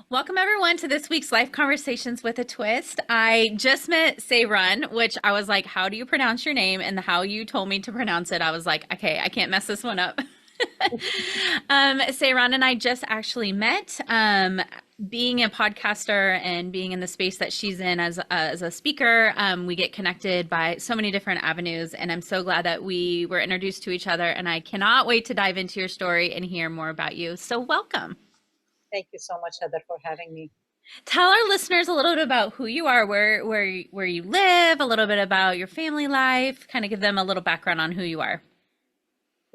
Welcome everyone to this week's Life Conversations with a Twist. I just met Sairan, which I was like, how do you pronounce your name? And how you told me to pronounce it, I was like, okay, I can't mess this one up. Sairan and I just actually met. Being a podcaster and being in the space that she's in as a speaker, we get connected by so many different avenues. And I'm so glad that we were introduced to each other. And I cannot wait to dive into your story and hear more about you. So welcome. Thank you so much, Heather, for having me. Tell our listeners a little bit about who you are, where you live, a little bit about your family life, kind of give them a little background on who you are.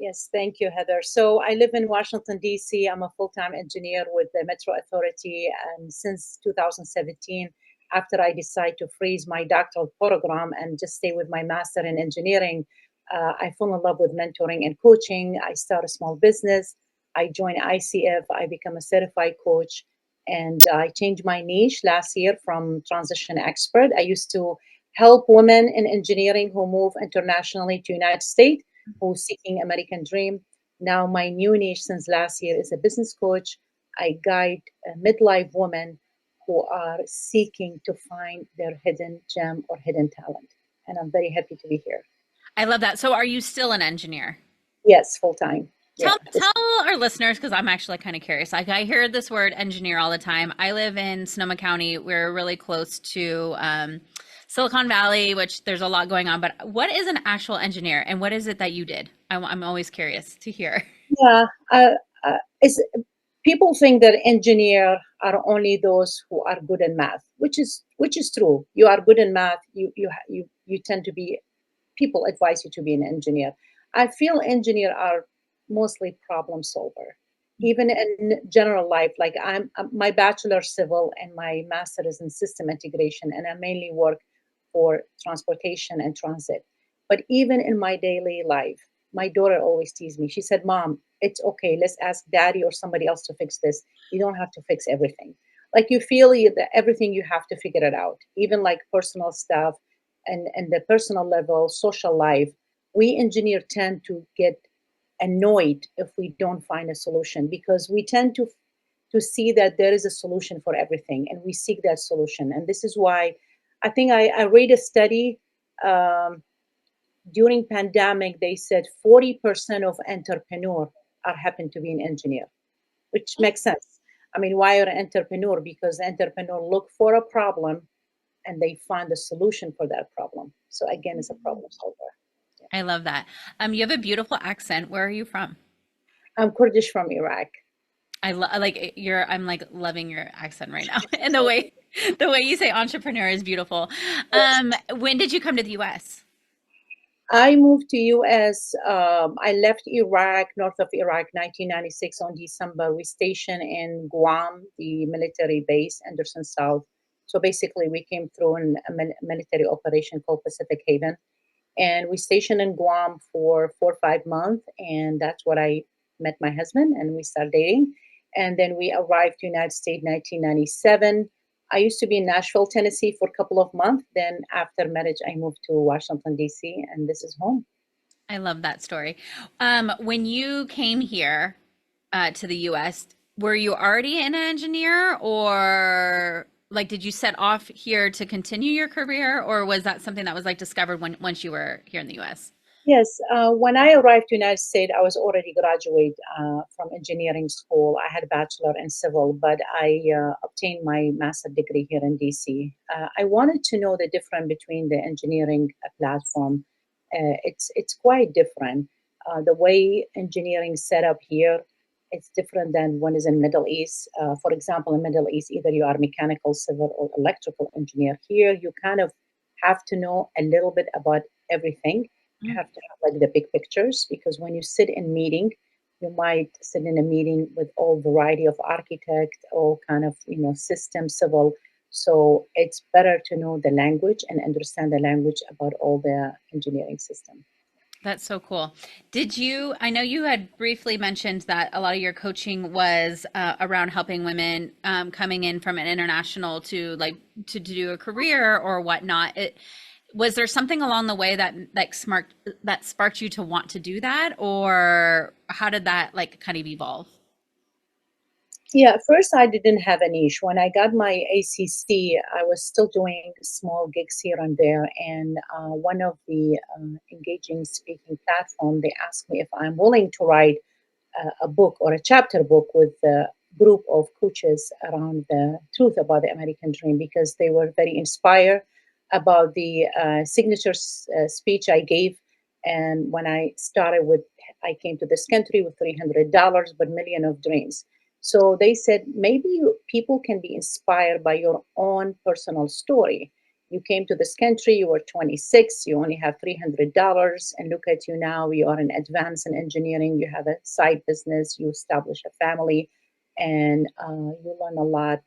Yes, thank you, Heather. So I live in Washington, D.C. I'm a full-time engineer with the Metro Authority. And since 2017, after I decided to freeze my doctoral program and just stay with my master in engineering, I fell in love with mentoring and coaching. I started a small business. I joined ICF. I become a certified coach. And I changed my niche last year from transition expert. I used to help women in engineering who move internationally to United States, who's seeking American dream. Now my new niche since last year is a business coach. I guide midlife women who are seeking to find their hidden gem or hidden talent. And I'm very happy to be here. I love that. So are you still an engineer? Yes, full time. Yeah. Tell our listeners, because I'm actually kind of curious. Like I hear this word engineer all the time. I live in Sonoma County. We're really close to Silicon Valley, which there's a lot going on. But what is an actual engineer, and what is it that you did? I'm always curious to hear. Yeah, it's, people think that engineer are only those who are good in math, which is true. You are good in math. You tend to be. People advise you to be an engineer. I feel engineer are mostly problem solver, even in general life. Like I'm my bachelor civil and my master is in system integration, and I mainly work for transportation and transit. But even in my daily life, my daughter always teased me. She said, "Mom, it's okay. Let's ask daddy or somebody else to fix this. You don't have to fix everything." Like you feel that everything you have to figure it out, even like personal stuff and the personal level, social life. We engineer tend to get annoyed if we don't find a solution because we tend to see that there is a solution for everything and we seek that solution. And this is why I think I read a study um, during pandemic. They said 40% of entrepreneur are happen to be an engineer, which makes sense. I mean, why are an entrepreneur? Because the entrepreneur look for a problem and they find a solution for that problem. So again, it's a problem solver. Yeah. I love that. You have a beautiful accent. Where are you from? I'm Kurdish from Iraq. Like I'm like loving your accent right now, and the way you say entrepreneur is beautiful. Yes. When did you come to the U.S.? I moved to US. I left Iraq, north of Iraq, 1996 on December. We stationed in Guam, the military base, Anderson South. So basically, we came through a military operation called Pacific Haven. And we stationed in Guam for 4 or 5 months. And that's what I met my husband and we started dating. And then we arrived to United States 1997. I used to be in Nashville, Tennessee for a couple of months. Then after marriage, I moved to Washington, D.C., and this is home. I love that story. When you came here to the US, were you already an engineer, or like did you set off here to continue your career, or was that something that was like discovered when once you were here in the US? Yes, when I arrived to United States, I was already graduate from engineering school. I had a bachelor in civil, but I obtained my master degree here in DC. I wanted to know the difference between the engineering platform. It's quite different. The way engineering set up here, it's different than one is in Middle East. For example, in Middle East, either you are mechanical, civil, or electrical engineer. Here, you kind of have to know a little bit about everything. You have to have like the big pictures because when you sit in meeting, you might sit in a meeting with all variety of architect, all kind of system civil. So it's better to know the language and understand the language about all the engineering system. That's so cool. I know you had briefly mentioned that a lot of your coaching was around helping women coming in from an international to like to do a career or whatnot. Was there something along the way that sparked you to want to do that, or how did that like kind of evolve? Yeah, at first I didn't have a niche. When I got my ACC, I was still doing small gigs here and there. And one of the engaging speaking platform, they asked me if I'm willing to write a book or a chapter book with a group of coaches around the truth about the American dream because they were very inspired about the signature speech I gave. And when I started with, I came to this country with $300, but million of dreams. So they said maybe people can be inspired by your own personal story. You came to this country, you were 26, you only have $300, and look at you now, you are an advanced in engineering, you have a side business, you establish a family, and you learn a lot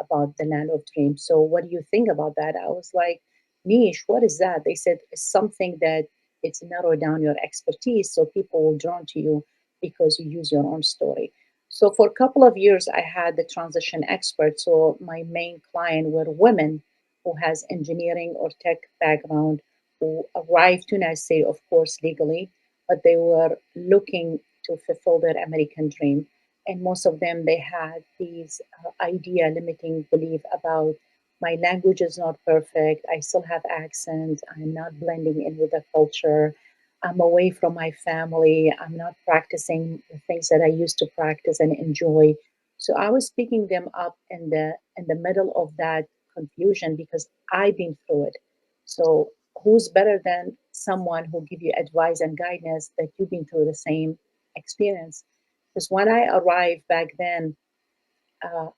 about the land of dreams. So, what do you think about that? I was like, niche, what is that? They said it's something that it's narrow down your expertise so people will drawn to you because you use your own story. So for a couple of years, I had the transition expert. So my main client were women who has engineering or tech background who arrived to United States, of course, legally, but they were looking to fulfill their American dream. And most of them, they had these idea limiting belief about my language is not perfect. I still have accent. I'm not blending in with the culture. I'm away from my family. I'm not practicing the things that I used to practice and enjoy. So I was picking them up in the middle of that confusion because I've been through it. So who's better than someone who give you advice and guidance that you've been through the same experience? Because when I arrived back then,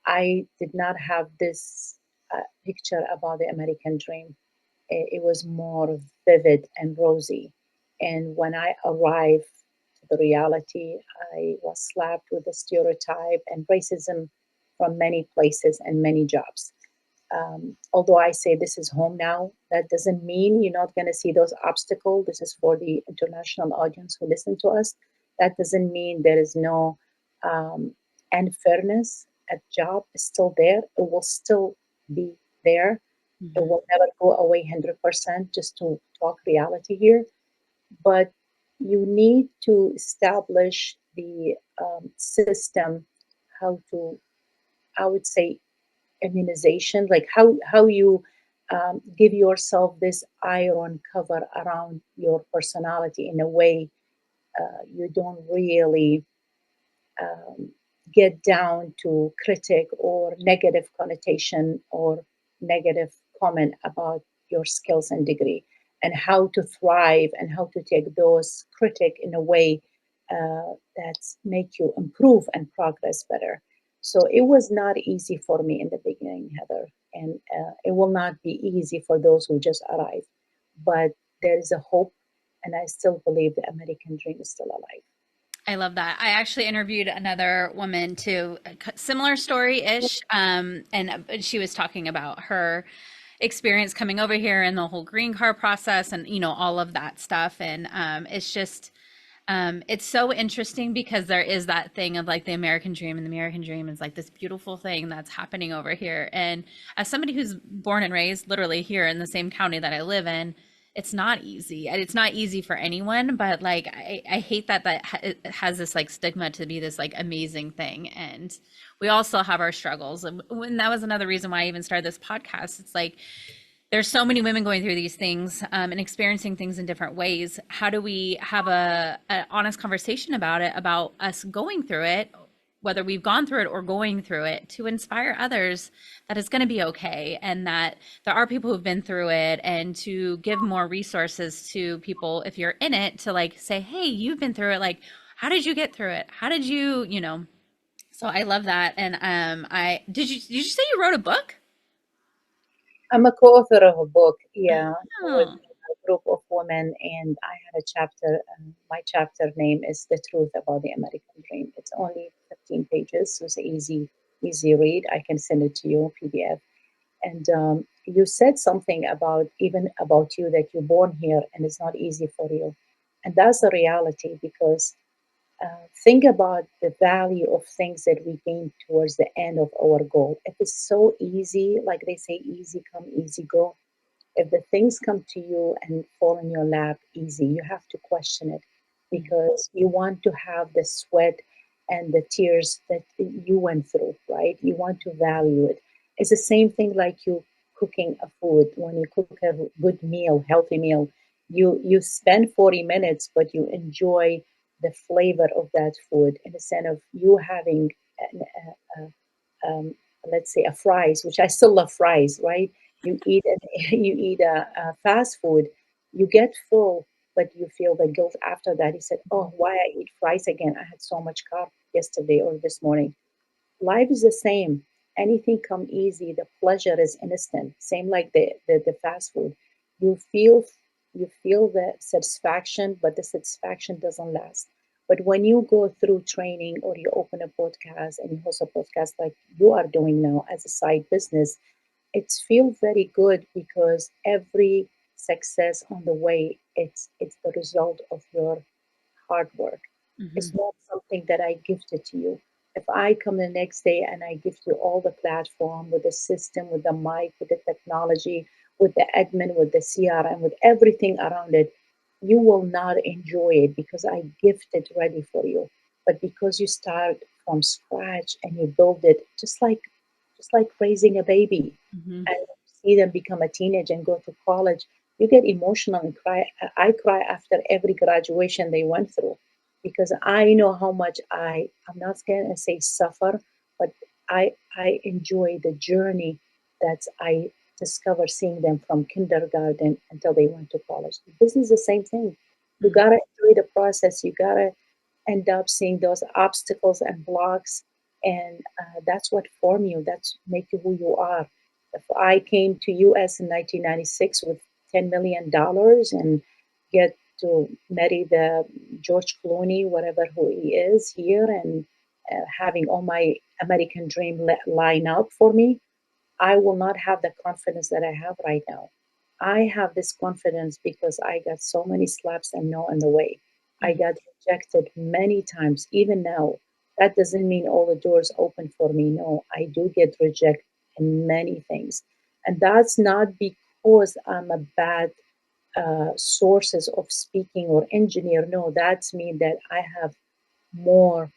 I did not have this picture about the American dream. It was more vivid and rosy. And when I arrived to the reality, I was slapped with the stereotype and racism from many places and many jobs. Although I say this is home now, that doesn't mean you're not going to see those obstacles. This is for the international audience who listen to us. That doesn't mean there is no um, unfairness. A job is still there. It will still be there. It Mhm. will never go away 100%, just to talk reality here. But you need to establish the system, how to, I would say, immunization, like how you give yourself this iron cover around your personality in a way you don't really um, get down to critic or negative connotation or negative comment about your skills and degree, and how to thrive and how to take those critic in a way that make you improve and progress better. So it was not easy for me in the beginning, Heather, and it will not be easy for those who just arrive, but there is a hope, and I still believe the American dream is still alive. I love that. I actually interviewed another woman too, similar story-ish, and she was talking about her experience coming over here and the whole green card process and all of that stuff. And it's just it's so interesting because there is that thing of like the American dream, and the American dream is like this beautiful thing that's happening over here. And as somebody who's born and raised literally here in the same county that I live in, it's not easy. And it's not easy for anyone, but like I hate that it has this like stigma to be this like amazing thing. And we all still have our struggles. And when that was another reason why I even started this podcast. It's like there's so many women going through these things and experiencing things in different ways. How do we have a honest conversation about it, about us going through it, whether we've gone through it or going through it, to inspire others that it's going to be okay, and that there are people who've been through it, and to give more resources to people if you're in it, to like say, hey, you've been through it, like how did you get through it, how did you. So I love that. And I did you say you wrote a book? I'm a co-author of a book, yeah, with Oh. a group of women, and I had a chapter. My chapter name is "The Truth About the American Dream." It's only 15 pages, so it's an easy read. I can send it to you, PDF. And you said something about even about you that you're born here and it's not easy for you, and that's a reality because think about the value of things that we gain towards the end of our goal. If it's so easy, like they say, easy come, easy go. If the things come to you and fall in your lap easy, you have to question it. Mhm. because you want to have the sweat and the tears that you went through, right? You want to value it. It's the same thing like you cooking a food. When you cook a good meal, healthy meal, you spend 40 minutes, but you enjoy the flavor of that food in the sense of you having an, um, let's say a fries, which I still love fries, right? You eat you eat a fast food, you get full, but you feel the guilt after that. He said, "Oh, why I eat fries again? I had so much carb yesterday or this morning." Life is the same. Anything come easy, the pleasure is instant. Same like the fast food. You feel you feel the satisfaction, but the satisfaction doesn't last. But when you go through training or you open a podcast and you host a podcast like you are doing now as a side business, it's feel very good because every success on the way, it's the result of your hard work. It's Mhm. not something that I gifted to you. If I come the next day and I gift you all the platform with the system, with the mic, with the technology, with the admin, with the CRM, with everything around it, you will not enjoy it because I gift it ready for you. But because you start from scratch and you build it just like raising a baby Mhm. and see them become a teenager and go to college, you get emotional and cry. I cry after every graduation they went through because I know how much I'm not going to say suffer, but I enjoy the journey that I discover seeing them from kindergarten until they went to college. This is the same thing. You Mhm. gotta enjoy the process. You gotta end up seeing those obstacles and blocks, and that's what form you. That's make you who you are. If I came to US in 1996 with $10 million and get to marry the George Clooney, whatever who he is here, and having all my American dream line up for me, I will not have the confidence that I have right now. I have this confidence because I got so many slaps and no in the way. I Mhm. got rejected many times, even now. That doesn't mean all the doors open for me. No, I do get rejected in many things. And that's not because I'm a bad sources of speaking or engineer. No, that's mean that I have more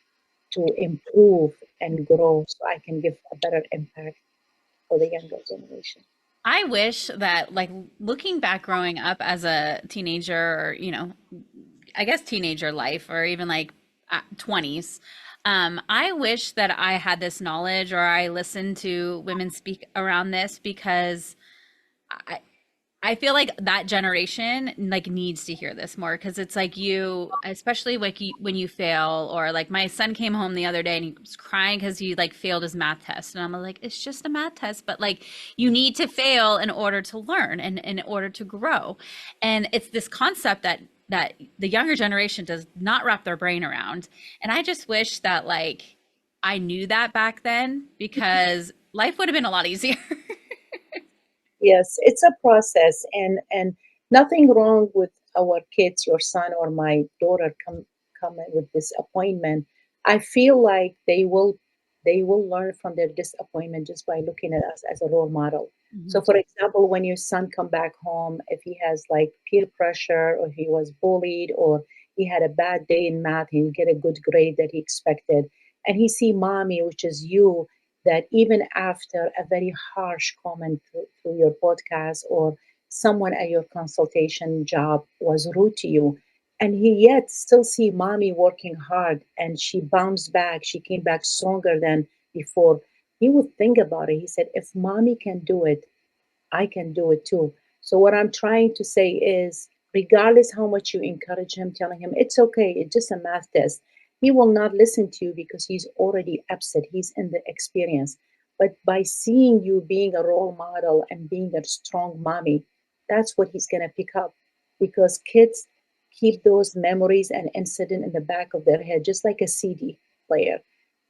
to improve and grow so I can give a better impact for the younger generation. I wish that, like, looking back growing up as a teenager, or, I guess teenager life, or even like 20s, I wish that I had this knowledge or I listened to women speak around this because I, I feel like that generation like needs to hear this more because it's like you, especially like when you fail, or like my son came home the other day and he was crying because he like failed his math test, and I'm like, it's just a math test, but like you need to fail in order to learn and in order to grow, and it's this concept that the younger generation does not wrap their brain around, and I just wish that like I knew that back then because life would have been a lot easier. Yes, it's a process, and nothing wrong with our kids, your son or my daughter come in with disappointment. I feel like they will learn from their disappointment just by looking at us as a role model. So, Mhm. for example, when your son come back home, if he has like peer pressure or he was bullied or he had a bad day in math, he get a good grade that he expected, and he see mommy, which is you, that even after a very harsh comment through your podcast or someone at your consultation job was rude to you, and he yet still see mommy working hard and she bounced back, she came back stronger than before, he would think about it. He said, if mommy can do it, I can do it too. So what I'm trying to say is, regardless how much you encourage him, telling him it's okay, it's just a math test, he will not listen to you because he's already upset. He's in the experience. But by seeing you being a role model and being a strong mommy, that's what he's gonna pick up. Because kids keep those memories and incident in the back of their head, just like a CD player.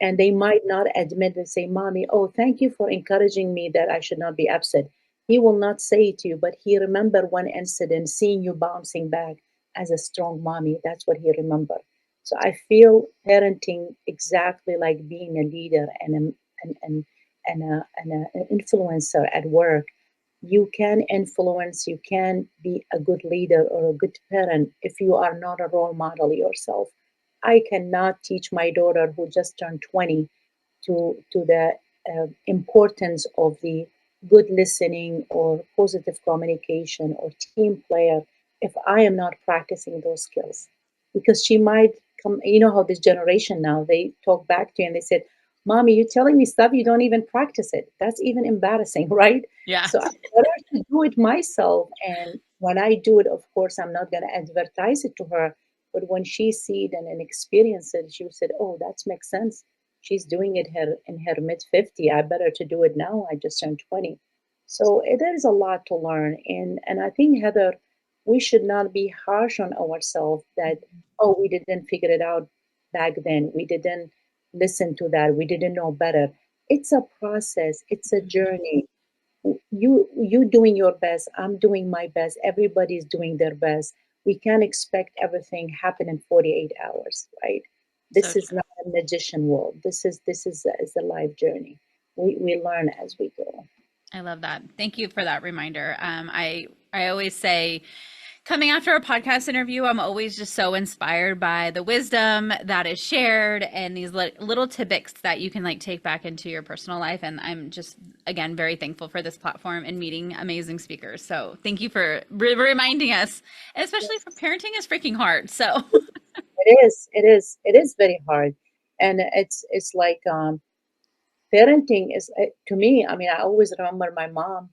And they might not admit and say, Mommy, oh, thank you for encouraging me that I should not be upset. He will not say it to you, but he remember one incident, seeing you bouncing back as a strong mommy. That's what he remember. So I feel parenting exactly like being a leader and an influencer at work. You can influence, you can be a good leader or a good parent if you are not a role model yourself. I cannot teach my daughter who just turned 20 to the importance of the good listening or positive communication or team player if I am not practicing those skills. Because she might come, you know how this generation now, they talk back to you and they said, Mommy, you're telling me stuff, you don't even practice it. That's even embarrassing, right? Yeah. So I better to do it myself. And when I do it, of course, I'm not going to advertise it to her. But when she sees it and experience it, she said, "Oh, that makes sense. She's doing it her in her mid 50. I better to do it now. I just turned 20." So there is a lot to learn, and I think, Heather, we should not be harsh on ourselves that, oh, we didn't figure it out back then. We didn't listen to that. We didn't know better. It's a process. It's a journey. You doing your best, I'm doing my best, everybody's doing their best. We can't expect everything happen in 48 hours, right? So This is true. not a magician world. Is a life journey. We learn as we go. I love that. Thank you for that reminder. I always say, coming after a podcast interview, I'm always just so inspired by the wisdom that is shared and these little tidbits that you can like take back into your personal life. And I'm just again very thankful for this platform and meeting amazing speakers. So thank you for reminding us, especially Yes, for parenting is freaking hard. So it is very hard, and it's like parenting is to me. I mean, I always remember my mom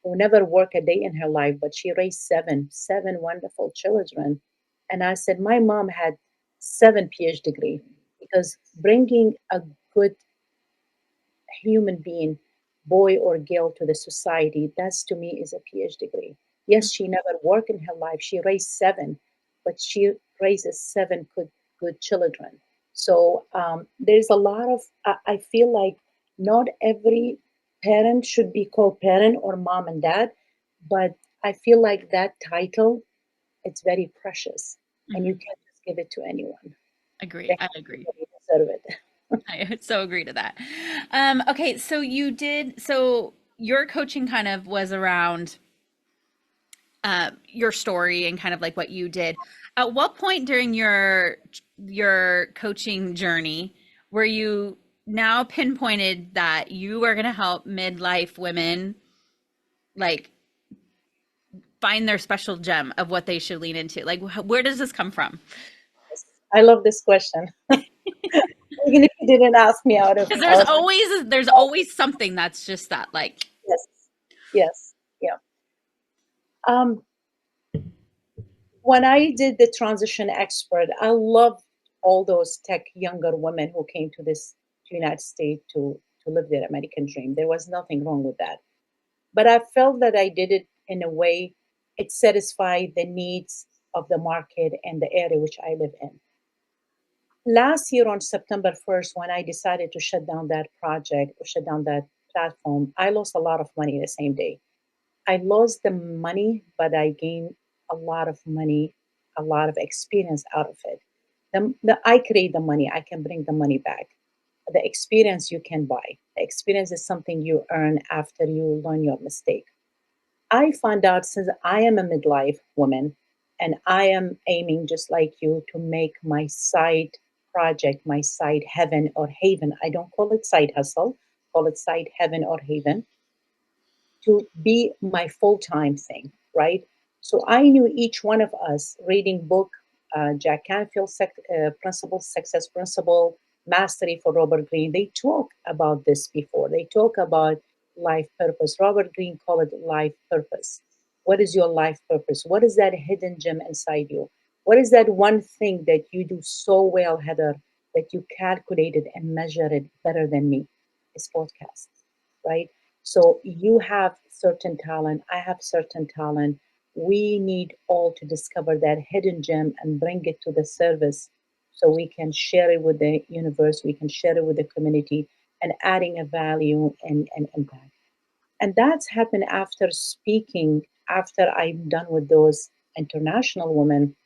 who never worked a day in her life, but she raised seven wonderful children. And I said, my mom had 7 PhD degree because bringing a good human being, boy or girl, to the society, that's to me is a PhD degree. Yes, she never worked in her life. She raised seven, but she raises seven good children. So there's a lot of, I feel like not every parent should be called parent or mom and dad, but I feel like that title, it's very precious and you mhm, can't just give it to anyone. agree. They I have to agree. really deserve it. I so agree to that. Okay, so so your coaching kind of was around your story and kind of like what you did. At what point during your coaching journey were you now pinpointed that you are going to help midlife women like find their special gem of what they should lean into? Like, where does this come from? I love this question. Even if you didn't ask me out of Because out of there's always something that's just that like yes, yes, yeah. Um, when I did the transition expert, I loved all those tech younger women who came to this to United States to live their American dream. There was nothing wrong with that, but I felt that I did it in a way it satisfied the needs of the market and the area which I live in. Last year on September 1st, when I decided to shut down that project or shut down that platform, I lost a lot of money the same day. I lost the money, but I gained a lot of money, a lot of experience out of it. I create the money, I can bring the money back. The experience you can buy. The experience is something you earn after you learn your mistake. I found out since I am a midlife woman and I am aiming just like you to make my side project, my side heaven or haven. I don't call it side hustle, call it side heaven or haven to be my full-time thing, right? So I knew each one of us reading book, Jack Canfield Principle, Success Principle, Mastery for Robert Greene. They talk about this before. They talk about life purpose. Robert Greene called it life purpose. What is your life purpose? What is that hidden gem inside you? What is that one thing that you do so well, Heather, that you calculated and measured it better than me? It's podcast, right? So you have certain talent, I have certain talent. We need all to discover that hidden gem and bring it to the service so we can share it with the universe, we can share it with the community and adding a value and impact. And that's happened after speaking, after I'm done with those international women.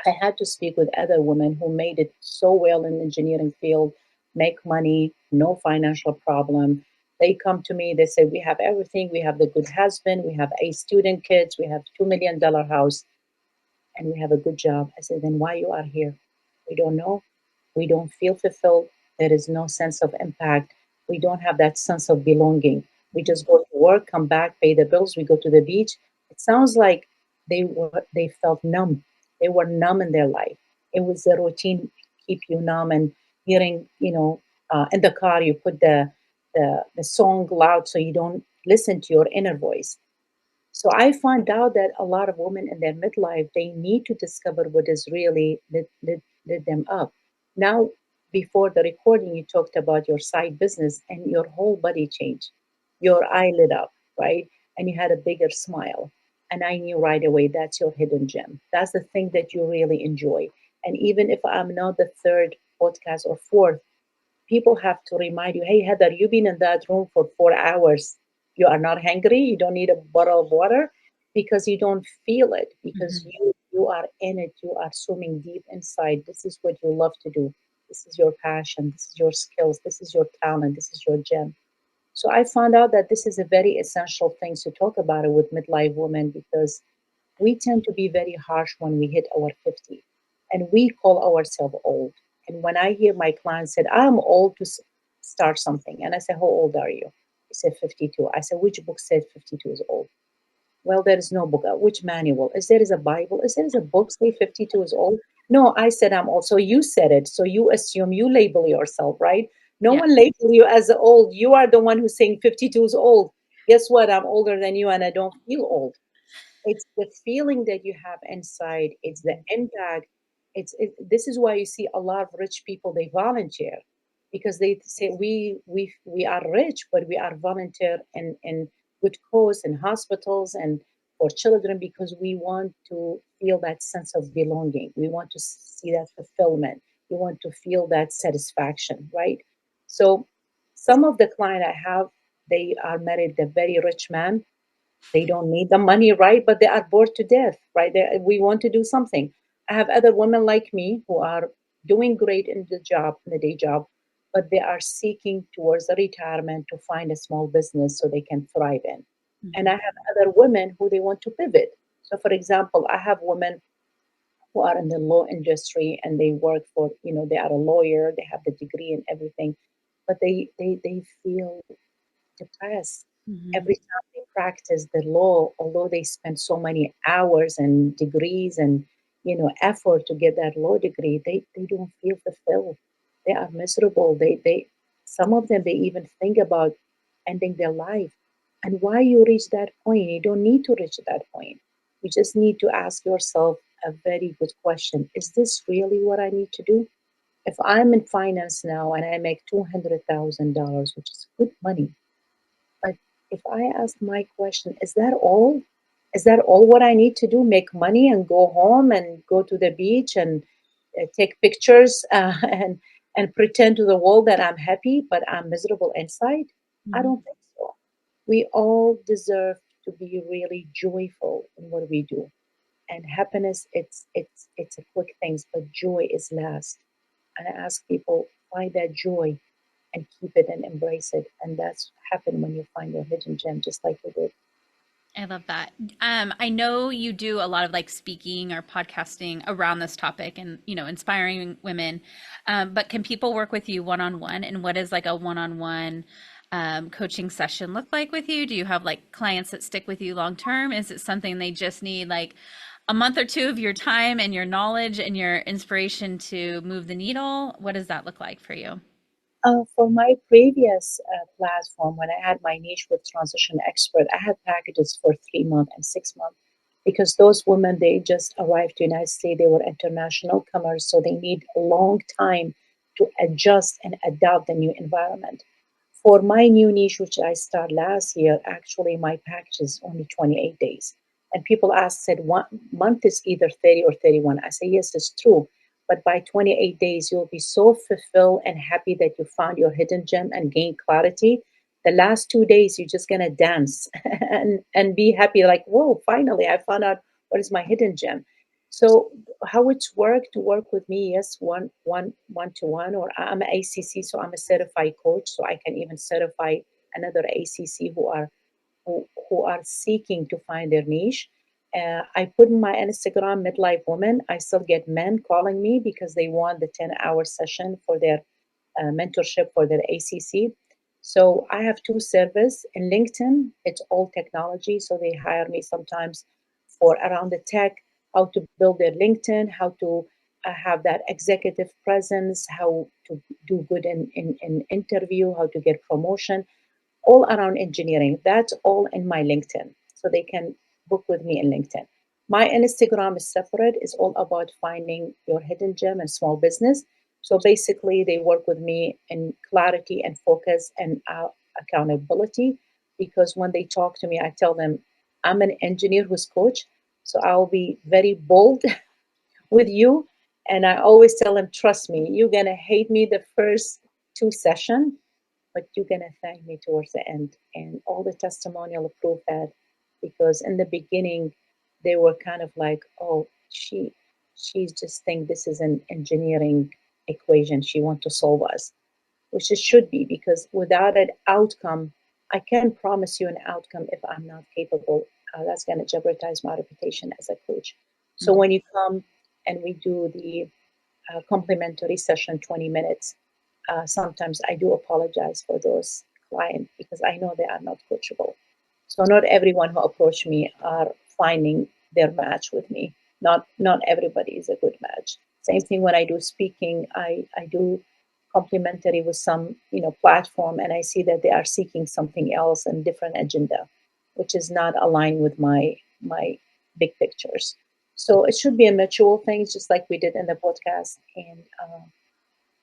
I had to speak with other women who made it so well in the engineering field, make money, no financial problem. They come to me, they say, we have everything. We have the good husband, we have 8 student kids, we have $2 million house, and we have a good job. I said, then why you are here? We don't know. We don't feel fulfilled. There is no sense of impact. We don't have that sense of belonging. We just go to work, come back, pay the bills, we go to the beach. It sounds like they felt numb. They were numb in their life. It was the routine keep you numb, and hearing, in the car you put the song loud so you don't listen to your inner voice. So I found out that a lot of women in their midlife, they need to discover what is really lit them up. Now, before the recording, you talked about your side business and your whole body changed. Your eye lit up, right? And you had a bigger smile. And I knew right away that's your hidden gem. That's the thing that you really enjoy. And even if I'm not the third podcast or fourth, people have to remind you, hey, Heather, you've been in that room for 4 hours. You are not hungry. You don't need a bottle of water because you don't feel it, because Mm-hmm. you are in it. You are swimming deep inside. This is what you love to do. This is your passion. This is your skills. This is your talent. This is your gem. So I found out that this is a very essential thing to talk about it with midlife women, because we tend to be very harsh when we hit our 50, and we call ourselves old. And when I hear my clients said, I'm old to start something, and I say, how old are you? He said, 52. I said, which book said 52 is old? Well, there is no book. Which manual? Is there is a Bible? Is there is a book say 52 is old? No, I said I'm old. So you said it. So you assume, you label yourself, right? No Yeah. one labels you as old. You are the one who's saying 52 is old. Guess what? I'm older than you and I don't feel old. It's the feeling that you have inside. It's the impact. This is why you see a lot of rich people, they volunteer, because they say we are rich, but we are volunteer in good cause in hospitals and for children, because we want to feel that sense of belonging. We want to see that fulfillment. We want to feel that satisfaction, right? So some of the client I have, they are married a very rich man. They don't need the money, right? But they are bored to death, right? We want to do something. I have other women like me who are doing great in the job, in the day job, but they are seeking towards a retirement to find a small business so they can thrive in. And I Mm-hmm. have other women who they want to pivot. So, for example, I have women who are in the law industry and they work for, they are a lawyer, they have the degree and everything, but they feel depressed Mm-hmm. every time they practice the law, although they spend so many hours and degrees and effort to get that law degree. They don't feel fulfilled. They are miserable. They some of them, they even think about ending their life. And why you reach that point? You don't need to reach that point. You just need to ask yourself a very good question: is this really what I need to do? If I'm in finance now and I make $200,000, which is good money, but if I ask my question, is that all? Is that all what I need to do? Make money and go home and go to the beach and take pictures and pretend to the world that I'm happy, but I'm miserable inside? I Mm-hmm. don't think so. We all deserve to be really joyful in what we do. And happiness, it's a quick things, but joy is last. And I ask people, find that joy and keep it and embrace it. And that's happen when you find your hidden gem, just like you did. I love that. I know you do a lot of like speaking or podcasting around this topic and, inspiring women. But can people work with you one on one? And what is like a one on one coaching session look like with you? Do you have like clients that stick with you long term? Is it something they just need like a month or two of your time and your knowledge and your inspiration to move the needle? What does that look like for you? For my previous platform, when I had my niche with transition expert, I had packages for 3 months and 6 months, because those women, they just arrived to the United States. They were international comers, so they need a long time to adjust and adapt the new environment. For my new niche, which I started last year, actually my package is only 28 days. And people said 1 month is either 30 or 31. I say, yes, it's true. But by 28 days, you'll be so fulfilled and happy that you found your hidden gem and gain clarity. The last 2 days, you're just gonna dance and be happy, like, whoa, finally I found out what is my hidden gem. So how it's worked to work with me, yes, one to one, or I'm an ACC, so I'm a certified coach, so I can even certify another ACC who are seeking to find their niche. I put in my Instagram midlife woman. I still get men calling me because they want the 10-hour session for their mentorship for their ACC. So I have two services in LinkedIn. It's all technology. So they hire me sometimes for around the tech, how to build their LinkedIn, how to have that executive presence, how to do good in interview, how to get promotion, all around engineering. That's all in my LinkedIn. So they can book with me in LinkedIn. My Instagram is separate, it's all about finding your hidden gem and small business. So basically, they work with me in clarity and focus and accountability. Because when they talk to me, I tell them I'm an engineer who's coach. So I'll be very bold with you. And I always tell them, trust me, you're going to hate me the first two sessions, but you're going to thank me towards the end. And all the testimonial prove that, because in the beginning, they were kind of like, oh, she's just think this is an engineering equation. She want to solve us, which it should be, because without an outcome, I can't promise you an outcome if I'm not capable. That's going to jeopardize my reputation as a coach. So Mhm. when you come and we do the complimentary session, 20 minutes, sometimes I do apologize for those clients because I know they are not coachable. So not everyone who approach me are finding their match with me. Not everybody is a good match. Same thing when I do speaking, I do complimentary with some platform, and I see that they are seeking something else and different agenda, which is not aligned with my big pictures. So it should be a mutual thing, just like we did in the podcast. And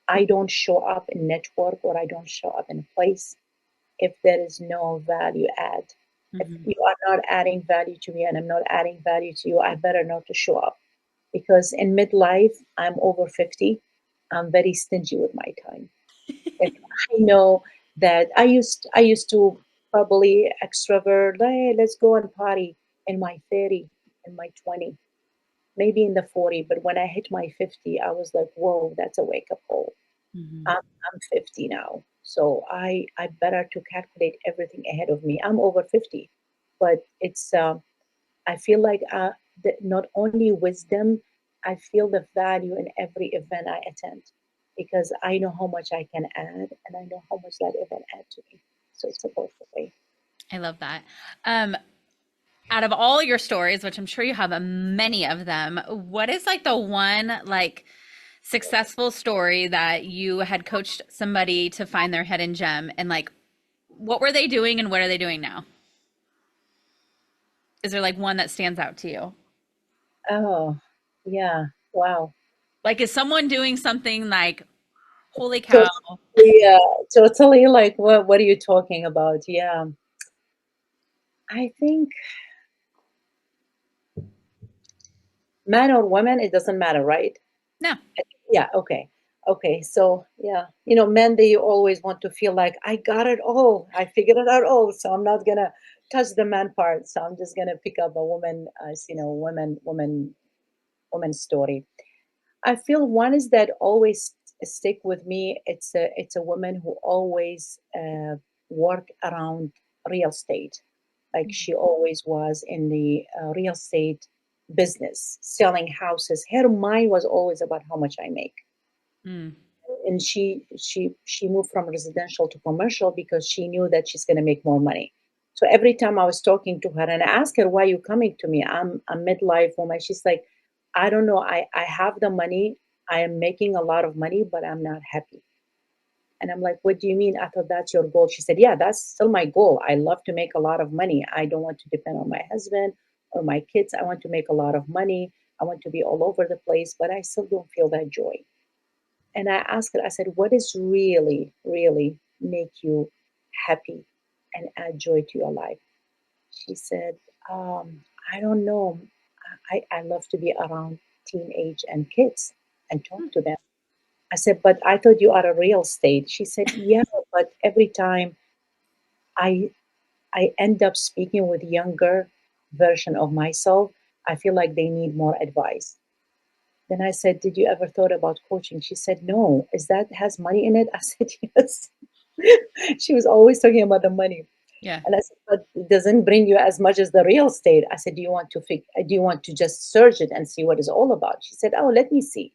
I don't show up in network, or I don't show up in a place if there is no value add. If Mhm. you are not adding value to me and I'm not adding value to you, I better not to show up. Because in midlife, I'm over 50. I'm very stingy with my time. If I know that I used to probably extrovert, hey, let's go and party in my 30, in my 20, maybe in the 40. But when I hit my 50, I was like, whoa, that's a wake up call. Mhm. I'm 50 now, so I better to calculate everything ahead of me. I'm over 50, but it's I feel like that not only wisdom, I feel the value in every event I attend, because I know how much I can add, and I know how much that event add to me. So it's a both way. I love that. Um, Out of all your stories, which I'm sure you have many of them, what is like the one like successful story that you had coached somebody to find their hidden gem, and like what were they doing and what are they doing now? Is there like one that stands out to you? Oh, yeah, wow. Like is someone doing something like holy cow? Totally, totally. Like, what are you talking about? Yeah, I think man or woman, it doesn't matter, right? No. Yeah, okay. Okay, so yeah, men, they always want to feel like I got it all. I figured it out all. So I'm not gonna touch the man part. So I'm just gonna pick up a woman, woman story. I feel one is that always stick with me. It's a woman who always work around real estate. Like she always was in the real estate business, selling houses. Her mind was always about how much I make. Mm. And she moved from residential to commercial because she knew that she's going to make more money. So every time I was talking to her and I asked her, why are you coming to me? I'm a midlife woman. She's like, I don't know. I have the money. I am making a lot of money, but I'm not happy. And I'm like, what do you mean? I thought that's your goal. She said, yeah, that's still my goal. I love to make a lot of money. I don't want to depend on my husband or my kids. I want to make a lot of money. I want to be all over the place, but I still don't feel that joy. And I asked her, I said, what is really, really make you happy and add joy to your life? She said, I don't know. I love to be around teenage and kids and talk to them. I said, but I thought you are a real estate. She said, yeah, but every time I I end up speaking with younger version of myself, I feel like they need more advice. Then I said, did you ever thought about coaching? She said, no. Is that has money in it? I said, yes. She was always talking about the money. Yeah. And I said, but it doesn't bring you as much as the real estate. I said, do you want to just search it and see what it's all about? She said, oh, let me see.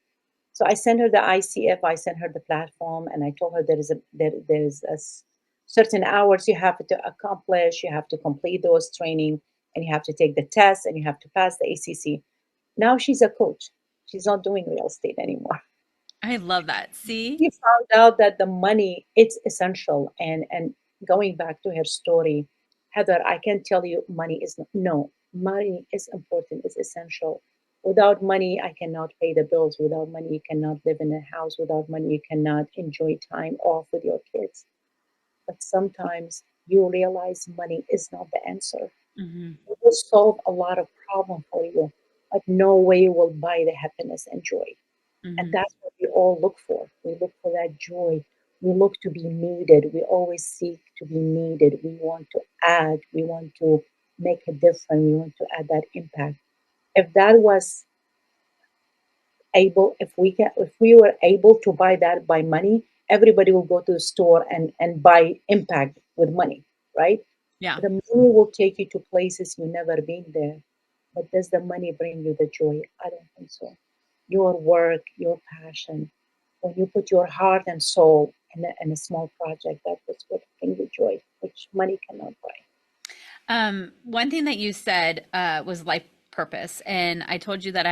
So I sent her the ICF, I sent her the platform, and I told her there is certain hours you have to accomplish, you have to complete those training, and you have to take the test, and you have to pass the ACC. Now she's a coach. She's not doing real estate anymore. I love that. See? He found out that the money it's essential, and going back to her story, Heather, I can tell you money is no, money is important, it's essential. Without money I cannot pay the bills. Without money you cannot live in a house. Without money you cannot enjoy time off with your kids. But sometimes you realize money is not the answer. Hmm. It will solve a lot of problem for you, but no way will buy the happiness and joy. And Hmm. that's what we all look for. We look for that joy. We look to be needed. We always seek to be needed. We want to add. We want to make a difference. We want to add that impact. If that was if we were able to buy that by money, everybody will go to the store and buy impact with money, right? Yeah. The money will take you to places you've never been there. But does the money bring you the joy? I don't think so. Your work, your passion, when you put your heart and soul in a small project, that was what brings you joy, which money cannot buy. One thing that you said was life purpose. And I told you that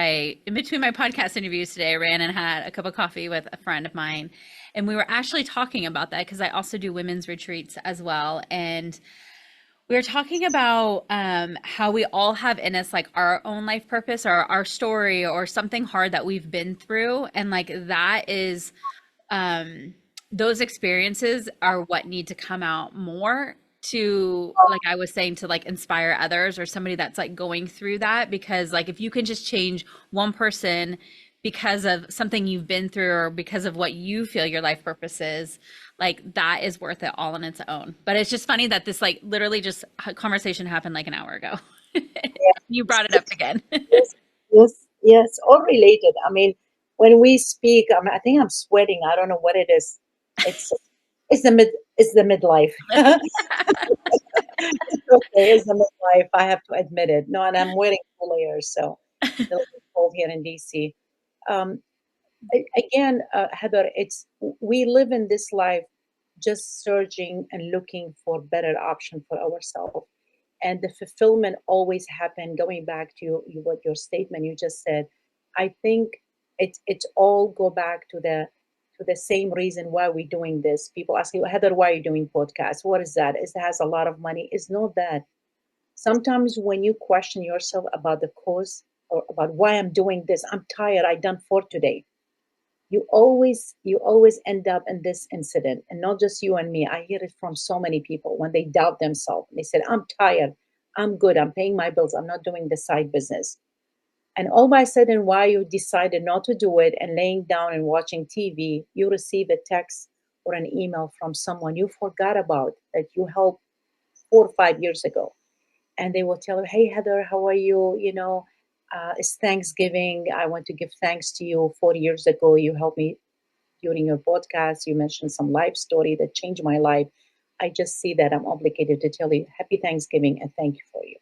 in between my podcast interviews today, I ran and had a cup of coffee with a friend of mine. And we were actually talking about that because I also do women's retreats as well. And we were talking about how we all have in us like our own life purpose or our story or something hard that we've been through. And like that is those experiences are what need to come out more to like I was saying to like inspire others or somebody that's like going through that because like if you can just change one person because of something you've been through or because of what you feel your life purpose is like that is worth it all on its own. But it's just funny that this like literally just conversation happened like an hour ago. You brought it up again. Yes, yes, yes, all related. I mean, when we speak, I think I'm sweating. I don't know what it is. It's it's the midlife. It's okay. It's the midlife. I have to admit it. No, and I'm wearing full layers, so it's a little cold here in DC. Um, again, Heather, it's we live in this life just searching and looking for better option for ourselves, and the fulfillment always happen. Going back to what your statement you just said, I think it's all go back to the same reason why we're doing this. People ask you, Heather, why are you doing podcasts? What is that? Is it has a lot of money? It's not that. Sometimes when you question yourself about the cause or about why I'm doing this, I'm tired. I done for today. You always end up in this incident, and not just you and me. I hear it from so many people when they doubt themselves. They said, I'm tired, I'm good, I'm paying my bills, I'm not doing the side business. And all by a sudden, why you decided not to do it and laying down and watching TV, you receive a text or an email from someone you forgot about that you helped 4 or 5 years ago, and they will tell her, "Hey Heather, how are you? It's Thanksgiving. I want to give thanks to you. 4 years ago, you helped me during your podcast. You mentioned some life story that changed my life. I just see that I'm obligated to tell you Happy Thanksgiving and thank you for you."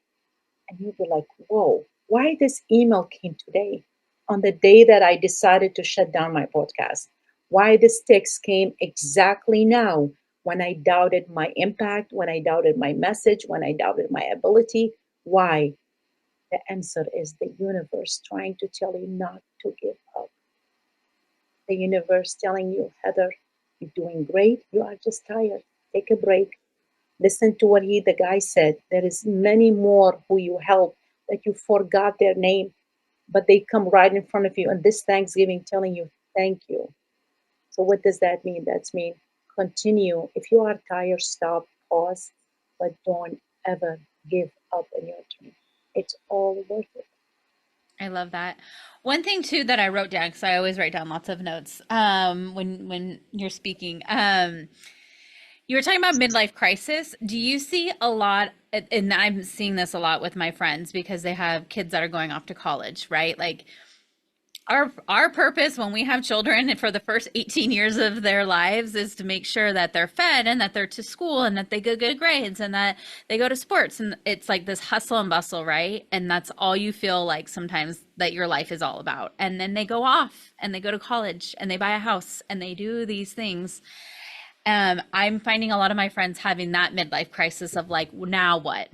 And you'll be like, "Whoa, why this email came today, on the day that I decided to shut down my podcast? Why this text came exactly now?" When I doubted my impact, when I doubted my message, when I doubted my ability. Why? The answer is the universe trying to tell you not to give up. The universe telling you, Heather, you're doing great. You are just tired. Take a break. Listen to what the guy said. There is many more who you help that you forgot their name, but they come right in front of you on this Thanksgiving telling you thank you. So what does that mean? That's mean continue. If you are tired, stop, pause, but don't ever give up in your dream. It's all worth it. I love that. One thing too that I wrote down because I always write down lots of notes when you're speaking. You were talking about midlife crisis. Do you see a lot, and I'm seeing this a lot with my friends because they have kids that are going off to college, right? Like Our purpose when we have children for the first 18 years of their lives is to make sure that they're fed and that they're to school and that they get good grades and that they go to sports, and it's like this hustle and bustle, right? And that's all you feel like sometimes that your life is all about. And then they go off and they go to college and they buy a house and they do these things. I'm finding a lot of my friends having that midlife crisis of like, now what?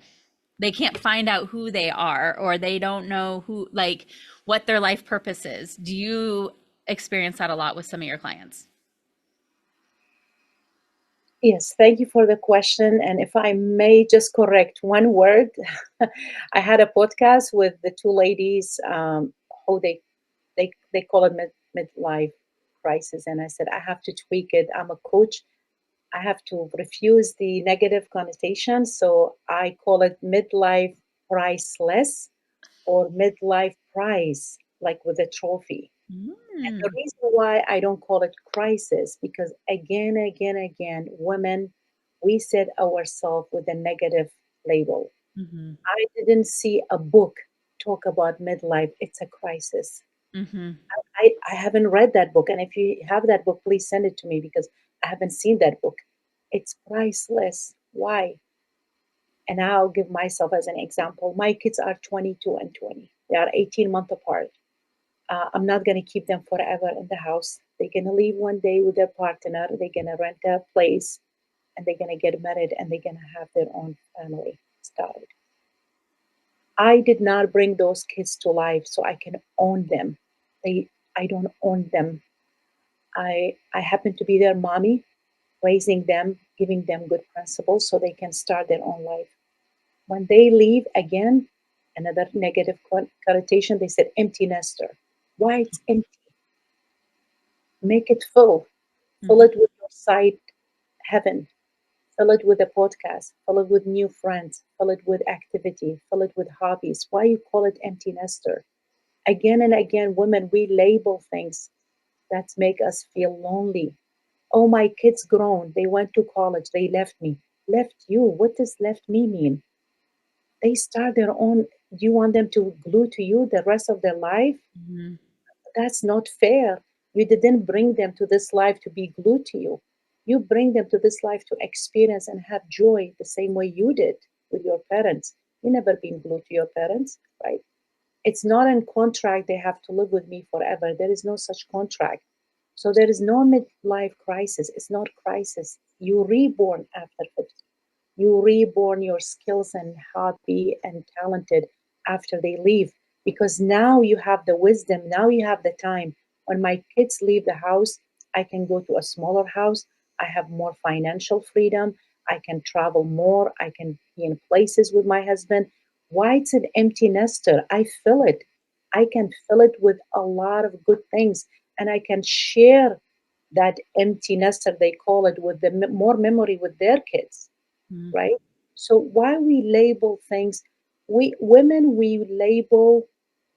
They can't find out who they are, or they don't know who, like, what their life purpose is. Do you experience that a lot with some of your clients? Yes, thank you for the question. And if I may just correct one word, I had a podcast with the two ladies who they call it midlife crisis, and I said I have to tweak it. I'm a coach. I have to refuse the negative connotation, so I call it midlife priceless or midlife prize, like with a trophy. And the Mm, reason why I don't call it crisis, because again, women, we set ourselves with a negative label. mm-hmm, I didn't see a book talk about midlife. It's a crisis. mm-hmm, I haven't read that book. And if you have that book, please send it to me because I haven't seen that book. It's priceless. Why? And I'll give myself as an example. My kids are 22 and 20. They are 18 months apart. I'm not going to keep them forever in the house. They're going to leave one day with their partner. They're going to rent a place and they're going to get married and they're going to have their own family started. I did not bring those kids to life so I can own them. I don't own them. I happen to be their mommy, raising them, giving them good principles so they can start their own life. When they leave again, another negative connotation, they said empty nester. Why it's empty? Make it full. Fill mm-hmm, it with your side heaven. Fill it with a podcast. Fill it with new friends. Fill it with activity. Fill it with hobbies. Why you call it empty nester? Again and again, women, we label things that make us feel lonely. Oh, my kid's grown. They went to college. They left me. Left you? What does left me mean? They start their own. Do you want them to glue to you the rest of their life? mm-hmm, That's not fair. You didn't bring them to this life to be glued to you. You bring them to this life to experience and have joy the same way you did with your parents. You never been glued to your parents, right? It's not in contract they have to live with me forever. There is no such contract. So there is no midlife crisis. It's not crisis. You reborn after 50. You reborn your skills and hobby and talented after they leave because now you have the wisdom, now you have the time. When my kids leave the house, I can go to a smaller house. I have more financial freedom. I can travel more. I can be in places with my husband. Why it's an empty nester? I fill it. I can fill it with a lot of good things and I can share that empty nester, they call it, with the more memory with their kids, mm-hmm, right? So why we label things, we women, we label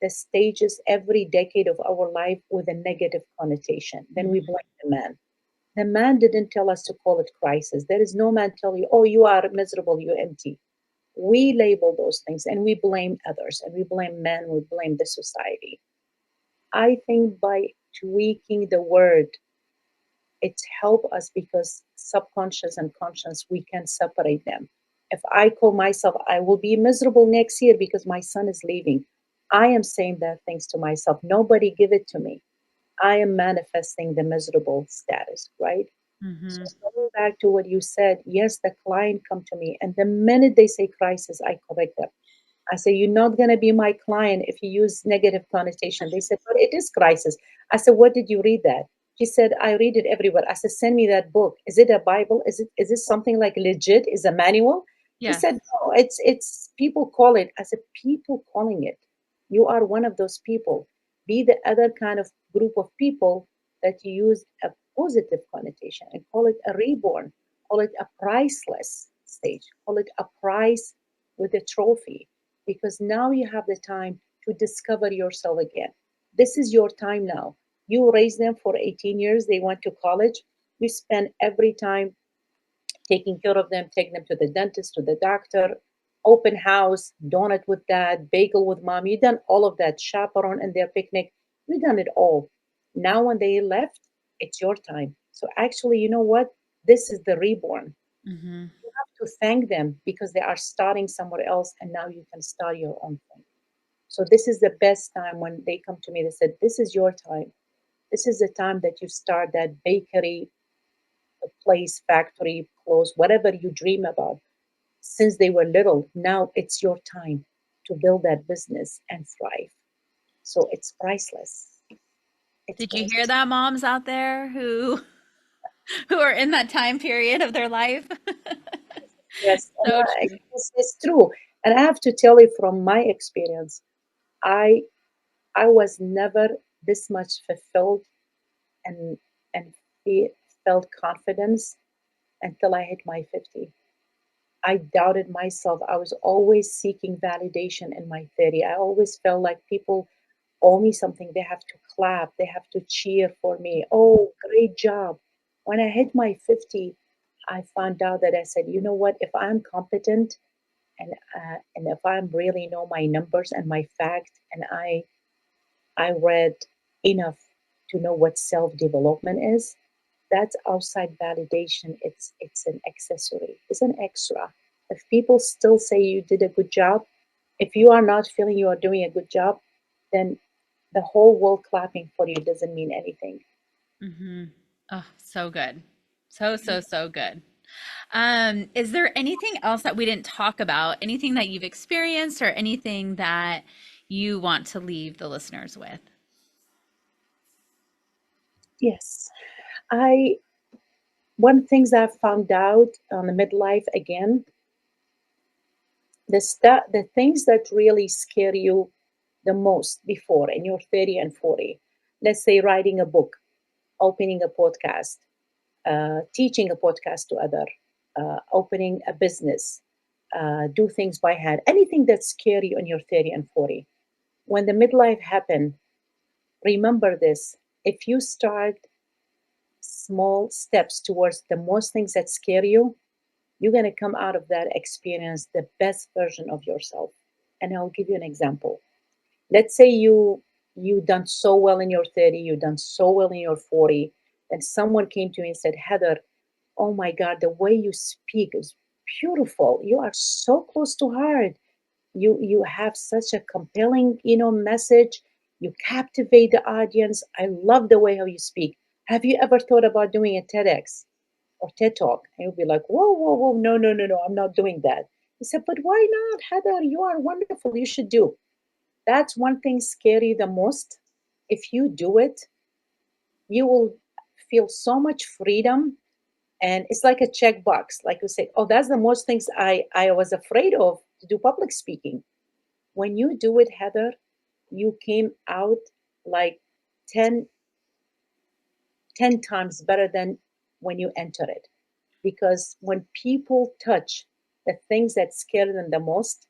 the stages every decade of our life with a negative connotation. Then we blame the man. The man didn't tell us to call it crisis. There is no man tell you, oh, you are miserable, you're empty. We label those things and we blame others and we blame men, we blame the society. I think by tweaking the word, it's help us because subconscious and conscious we can separate them. If I call myself I will be miserable next year because my son is leaving, I am saying that things to myself. Nobody give it to me. I am manifesting the miserable status, right? So mm-hmm, going back to what you said, yes, the client come to me and the minute they say crisis, I correct them. I say, you're not going to be my client if you use negative connotation. They said, but it is crisis. I said, what did you read that? She said, I read it everywhere. I said, send me that book. Is it a Bible? Is it something like legit? Is a manual? She said, yes, no, it's people call it. I said, people calling it. You are one of those people. Be the other kind of group of people that you use a positive connotation and call it a reborn, call it a priceless stage, call it a prize with a trophy because now you have the time to discover yourself again. This is your time now. You raised them for 18 years, they went to college. You spend every time taking care of them, taking them to the dentist, to the doctor, open house, donut with dad, bagel with mom. You done all of that, chaperone and their picnic. We've done it all. Now, when they left, it's your time. So, actually, you know what? This is the reborn. Hmm. You have to thank them because they are starting somewhere else, and now you can start your own thing. So, this is the best time when they come to me. They said, "This is your time. This is the time that you start that bakery, a place, factory, clothes, whatever you dream about since they were little. Now it's your time to build that business and thrive." So it's priceless. It's Did you hear priceless. that, moms out there who are in that time period of their life? Yes, and So true. it's true. And I have to tell you from my experience, I I was never this much fulfilled and and felt confidence until I hit my 50. I doubted myself. I was always seeking validation in my 30. I always felt like people owe me something. They have to clap, they have to cheer for me. Oh, great job. When I hit my 50, I found out that I said, you know what? If I'm competent and if I'm really know my numbers and my fact, and I read enough to know what self development is, that's outside validation. It's an accessory. It's an extra. If people still say you did a good job, if you are not feeling you are doing a good job, then the whole world clapping for you doesn't mean anything. Hmm. Oh, so good. So, so, so good. Is there anything else that we didn't talk about? Anything that you've experienced or anything that you want to leave the listeners with? Yes. I One things I've found out on the midlife again, the things that really scare you the most before in your 30 and 40. Let's say writing a book, opening a podcast, teaching a podcast to other, opening a business, do things by hand, anything that's scary on your 30 and 40. When the midlife happen, remember this. If you start small steps towards the most things that scare you, you're going to come out of that experience the best version of yourself. And I'll give you an example. Let's say you done so well in your 30, you done so well in your 40, and someone came to me and said, Heather, oh my God, the way you speak is beautiful. You are so close to heart. You have such a compelling, message. You captivate the audience. I love the way how you speak. Have you ever thought about doing a TEDx or TED Talk? And you'll be like, whoa, whoa, whoa, no, no, no, no, I'm not doing that. He said, but why not, Heather? You are wonderful. You should do. That's one thing scary the most. If you do it, you will feel so much freedom, and it's like a checkbox. Like you say, oh, that's the most things I was afraid of to do public speaking. When you do it, Heather, you came out like 10, 10 times better than when you enter it. Because when people touch the things that scare them the most,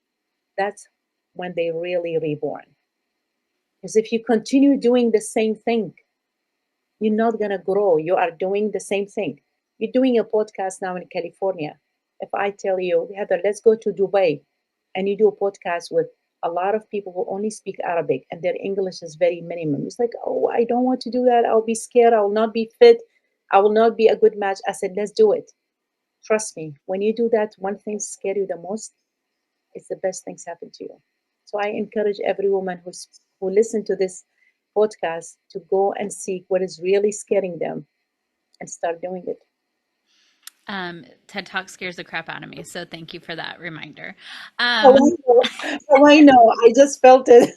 that's when they really reborn. Because if you continue doing the same thing, you're not going to grow. You are doing the same thing. You're doing a podcast now in California. If I tell you, Heather, let's go to Dubai, and you do a podcast with a lot of people who only speak Arabic and their English is very minimum. It's like, oh, I don't want to do that. I'll be scared. I will not be fit. I will not be a good match. I said, let's do it. Trust me. When you do that, one thing scare you the most, it's the best things happen to you. So I encourage every woman who listen to this podcast to go and seek what is really scaring them and start doing it. TED Talk scares the crap out of me, so thank you for that reminder. Oh, I know. Oh, I know. I just felt it.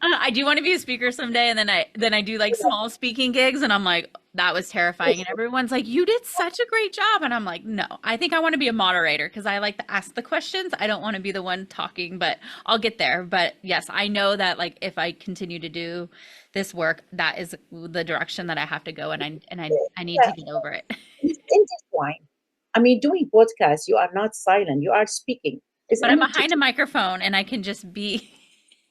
I do want to be a speaker someday, and then I do like small speaking gigs, and I'm like, that was terrifying, and everyone's like, you did such a great job, and I'm like, no, I think I want to be a moderator because I like to ask the questions. I don't want to be the one talking, but I'll get there. But yes, I know that like if I continue to do this work, that is the direction that I have to go, and I need Yeah, to get over it. it's intertwined. I mean, doing podcasts, you are not silent. You are speaking. It's But I'm an behind a microphone, and I can just be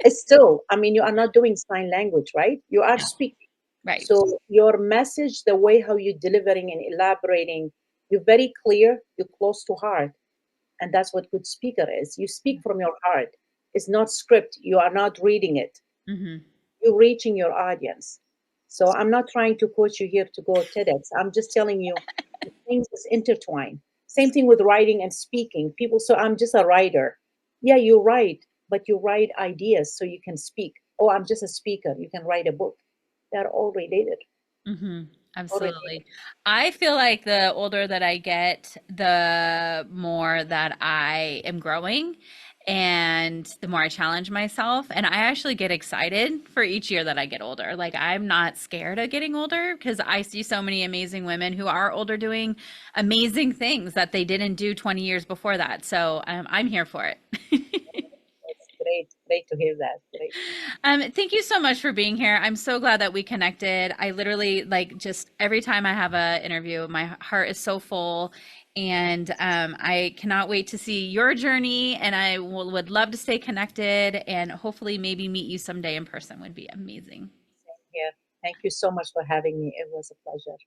It's still, I mean, you are not doing sign language, right? You are speaking. right. So your message, the way how you're delivering and elaborating, you're very clear, you're close to heart. And that's what good speaker is. You speak from your heart. It's not script. You are not reading it. Hmm. you're reaching your audience. So I'm not trying to coach you here to go TEDx. I'm just telling you things is intertwined. Same thing with writing and speaking. People, so I'm just a writer. Yeah, you write, but you write ideas so you can speak. Oh, I'm just a speaker. You can write a book. They're all related. Hmm. All related. Absolutely. I feel like the older that I get, the more that I am growing and the more I challenge myself. And I actually get excited for each year that I get older. Like, I'm not scared of getting older because I see so many amazing women who are older doing amazing things that they didn't do 20 years before that. So I'm here for it. That's great. Great to hear that. Great. Thank you so much for being here. I'm so glad that we connected. I literally like just every time I have a interview, my heart is so full, and I cannot wait to see your journey. And would love to stay connected, and hopefully maybe meet you someday in person. Would be amazing. Yeah. Thank you so much for having me. It was a pleasure.